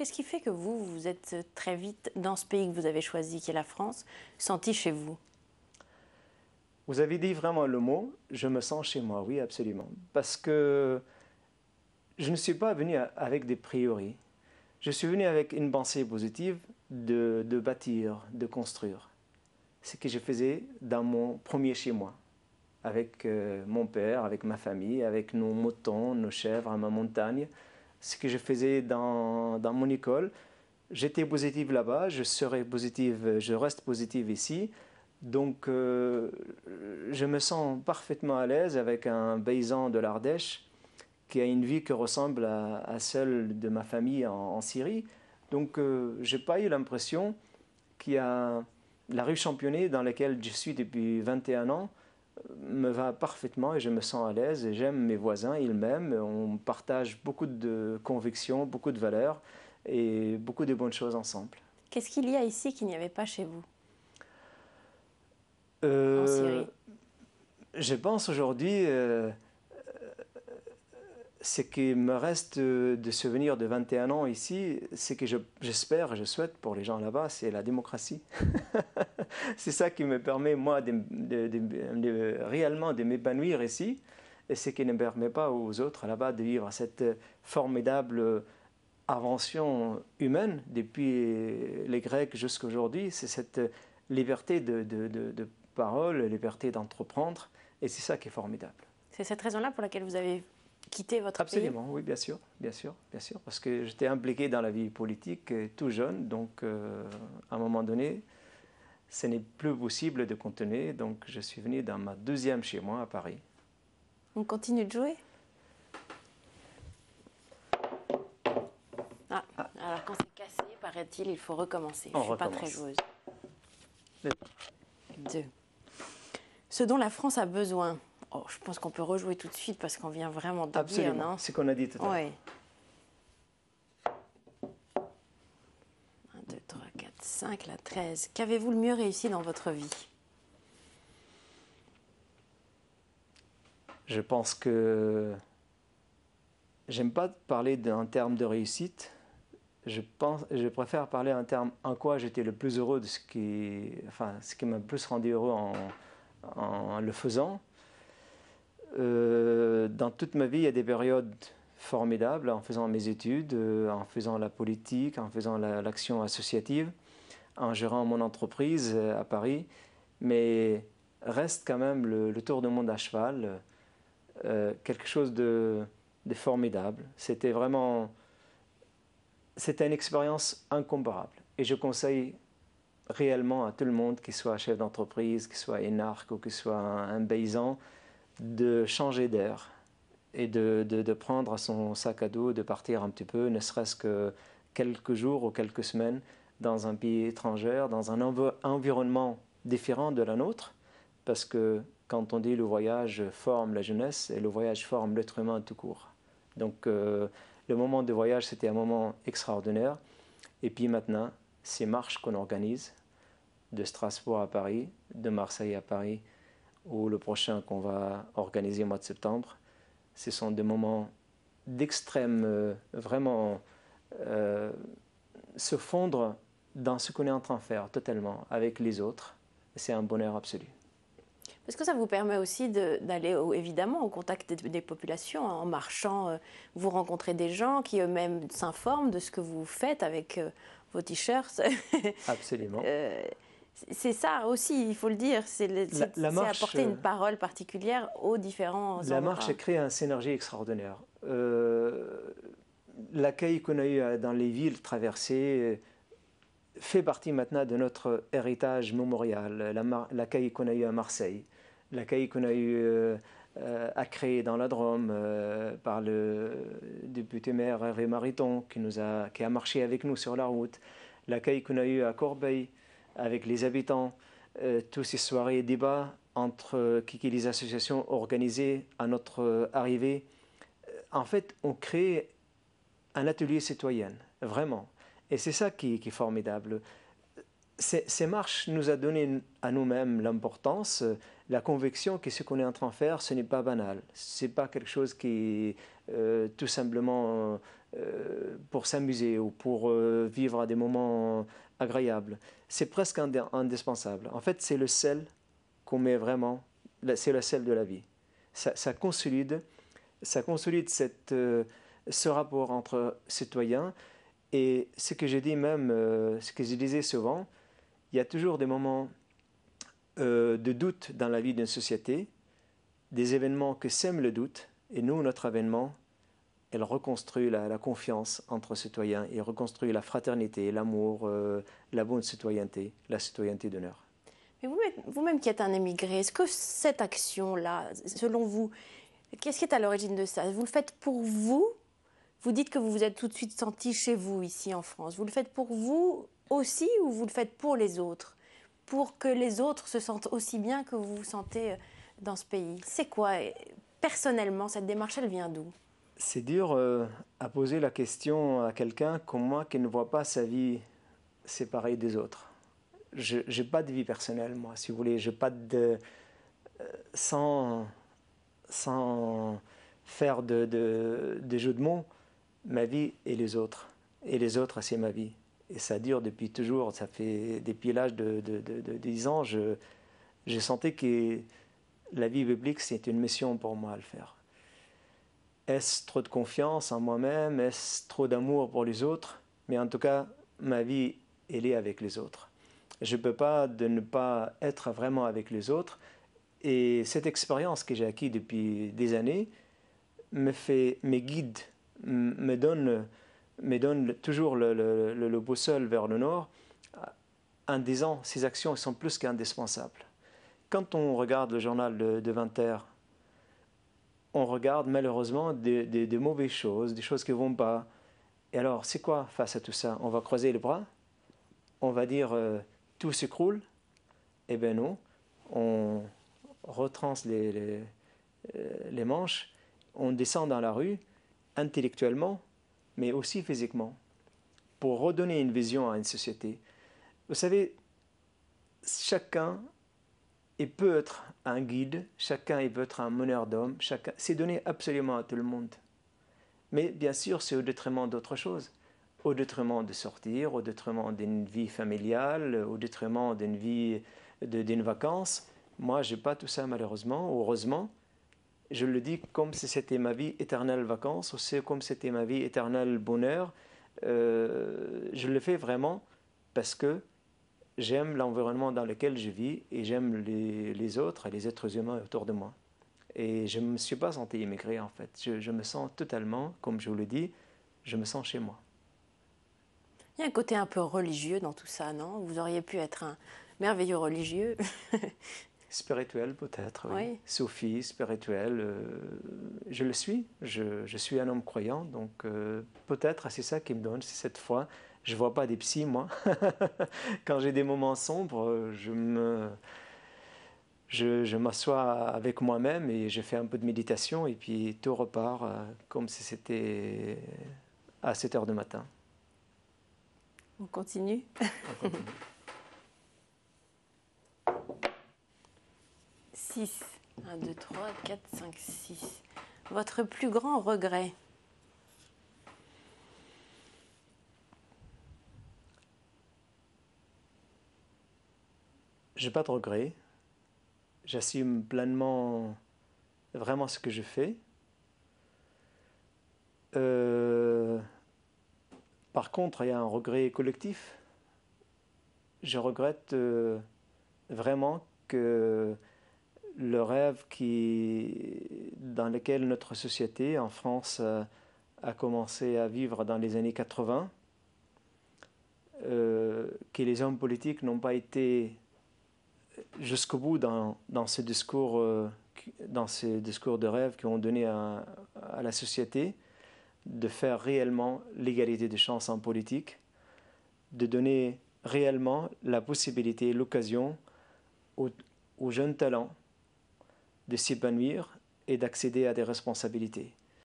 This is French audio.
Qu'est-ce qui fait que vous êtes très vite, dans ce pays que vous avez choisi, qui est la France, senti chez vous? Vous avez dit vraiment le mot, je me sens chez moi, oui, absolument. Parce que je ne suis pas venu avec des priori. Je suis venu avec une pensée positive de bâtir, de construire. Ce que je faisais dans mon premier chez moi, avec mon père, avec ma famille, avec nos moutons, nos chèvres à ma montagne. Ce que je faisais dans mon école, j'étais positive là-bas, je serai positive, je reste positive ici. Donc, je me sens parfaitement à l'aise avec un paysan de l'Ardèche qui a une vie qui ressemble à celle de ma famille en Syrie. Donc, je n'ai pas eu l'impression qu'il y a la rue Championnet dans laquelle je suis depuis 21 ans me va parfaitement et je me sens à l'aise et j'aime mes voisins, ils m'aiment, on partage beaucoup de convictions, beaucoup de valeurs et beaucoup de bonnes choses ensemble. Qu'est-ce qu'il y a ici qu'il n'y avait pas chez vous, en Euh, Syrie? je pense aujourd'hui, ce qui me reste de souvenirs de 21 ans ici, c'est que j'espère, je souhaite pour les gens là-bas, c'est la démocratie. C'est ça qui me permet, moi, réellement de m'épanouir ici, et ce qui ne permet pas aux autres là-bas de vivre cette formidable invention humaine depuis les Grecs jusqu'à aujourd'hui. C'est cette liberté de parole, liberté d'entreprendre, et c'est ça qui est formidable. C'est cette raison-là pour laquelle vous avez quitté votre pays? Absolument, oui, bien sûr, bien sûr, bien sûr, parce que j'étais impliqué dans la vie politique tout jeune, donc à un moment donné, ce n'est plus possible de continuer, donc je suis venu dans ma deuxième chez moi à Paris. On continue de jouer? Ah, alors quand c'est cassé, paraît-il, il faut recommencer. Je ne suis pas très joueuse. 2. Ce dont la France a besoin. Oh, je pense qu'on peut rejouer tout de suite parce qu'on vient vraiment de dire, non? C'est ce qu'on a dit tout à l'heure. Oui. 1, 2, 3, 4, 5, la 13. Qu'avez-vous le mieux réussi dans votre vie? Je pense que j'aime pas parler en termes de réussite. Je préfère parler en termes en quoi j'étais le plus heureux de ce qui m'a le plus rendu heureux en le faisant. Dans toute ma vie, il y a des périodes formidables en faisant mes études, en faisant la politique, en faisant l'action associative, en gérant mon entreprise à Paris. Mais reste quand même le tour du monde à cheval, quelque chose de formidable. C'était une expérience incomparable. Et je conseille réellement à tout le monde, qu'il soit chef d'entreprise, qu'il soit énarque ou qu'il soit un paysan, de changer d'air et de prendre son sac à dos, de partir un petit peu, ne serait-ce que quelques jours ou quelques semaines dans un pays étranger, dans un environnement différent de la nôtre, parce que quand on dit le voyage forme la jeunesse, et le voyage forme l'être humain tout court. Donc le moment de voyage, c'était un moment extraordinaire. Et puis maintenant, ces marches qu'on organise, de Strasbourg à Paris, de Marseille à Paris, ou le prochain qu'on va organiser au mois de septembre, ce sont des moments d'extrême, vraiment se fondre dans ce qu'on est en train de faire totalement avec les autres. C'est un bonheur absolu. Parce que ça vous permet aussi d'aller évidemment au contact des populations. En marchant, vous rencontrez des gens qui eux-mêmes s'informent de ce que vous faites avec vos t-shirts. Absolument. C'est ça aussi, il faut le dire, c'est apporter une parole particulière aux différents endroits. La marche crée un synergie extraordinaire. L'accueil qu'on a eu dans les villes traversées fait partie maintenant de notre héritage mémorial. L'accueil qu'on a eu à Marseille, l'accueil qu'on a eu à créer dans la Drôme par le député maire Hervé Mariton qui a marché avec nous sur la route, l'accueil qu'on a eu à Corbeil avec les habitants, toutes ces soirées et débats entre les associations organisées à notre arrivée. En fait, on crée un atelier citoyen, vraiment. Et c'est ça qui est formidable. Ces marches nous a donné à nous-mêmes l'importance, la conviction que ce qu'on est en train de faire, ce n'est pas banal. Ce n'est pas quelque chose qui est tout simplement pour s'amuser ou pour vivre à des moments agréables. C'est presque indispensable. En fait, c'est le sel qu'on met vraiment, c'est le sel de la vie. Ça consolide ce rapport entre citoyens. Et ce que je dis même, ce que je disais souvent, il y a toujours des moments de doute dans la vie d'une société, des événements que sèment le doute, et nous, notre événement, elle reconstruit la confiance entre citoyens, et reconstruit la fraternité, l'amour, la bonne citoyenneté, la citoyenneté d'honneur. Mais vous-même qui êtes un émigré, est-ce que cette action-là, selon vous, qu'est-ce qui est à l'origine de ça? Vous le faites pour vous? Vous dites que vous vous êtes tout de suite senti chez vous ici en France. Vous le faites pour vous aussi ou vous le faites pour les autres? Pour que les autres se sentent aussi bien que vous vous sentez dans ce pays. C'est quoi, personnellement, cette démarche, elle vient d'où? C'est dur à poser la question à quelqu'un comme moi qui ne voit pas sa vie séparée des autres. Je n'ai pas de vie personnelle, moi, si vous voulez. Je n'ai pas de... sans faire de jeu de mots, ma vie et les autres. Et les autres, c'est ma vie. Et ça dure depuis toujours. Ça fait depuis l'âge de 10 ans, je sentais que la vie biblique, c'est une mission pour moi à le faire. Est-ce trop de confiance en moi-même? Est-ce trop d'amour pour les autres? Mais en tout cas, ma vie, elle est avec les autres. Je ne peux pas ne pas être vraiment avec les autres. Et cette expérience que j'ai acquise depuis des années me guide, me donne toujours le boussole vers le nord en disant ces actions sont plus qu'indispensables. Quand on regarde le journal de 20h, on regarde malheureusement des mauvaises choses, des choses qui ne vont pas. Et alors, c'est quoi face à tout ça? On va croiser les bras? On va dire tout s'écroule? Eh bien non, on retranse les manches, on descend dans la rue, intellectuellement, mais aussi physiquement, pour redonner une vision à une société. Vous savez, chacun il peut être un guide, chacun il peut être un meneur d'hommes, c'est donné absolument à tout le monde. Mais bien sûr, c'est au détriment d'autre chose. Au détriment de sortir, au détriment d'une vie familiale, au détriment d'une vie, d'une vacance. Moi, je n'ai pas tout ça malheureusement, ou heureusement. Je le dis comme si c'était ma vie éternelle vacances, ou comme si c'était ma vie éternelle bonheur. Je le fais vraiment parce que j'aime l'environnement dans lequel je vis et j'aime les autres et les êtres humains autour de moi. Et je ne me suis pas senti immigré en fait. Je me sens totalement, comme je vous le dis, je me sens chez moi. Il y a un côté un peu religieux dans tout ça, non? Vous auriez pu être un merveilleux religieux. Spirituel peut-être, oui. Oui. Sophie, spirituel, je le suis. Je suis un homme croyant, donc peut-être c'est ça qui me donne, c'est cette foi. Je ne vois pas des psys, moi. Quand j'ai des moments sombres, je m'assois avec moi-même et je fais un peu de méditation et puis tout repart comme si c'était à 7 heures du matin. On continue. On continue. 6. 1, 2, 3, 4, 5, 6. Votre plus grand regret? J'ai pas de regrets. J'assume pleinement vraiment ce que je fais. Par contre, il y a un regret collectif. Je regrette vraiment que le rêve dans lequel notre société en France a commencé à vivre dans les années 80, que les hommes politiques n'ont pas été jusqu'au bout dans ces discours de rêve qu'ils ont donné à la société, de faire réellement l'égalité des chances en politique, de donner réellement la possibilité, l'occasion aux jeunes talents de s'épanouir et d'accéder à des responsabilités.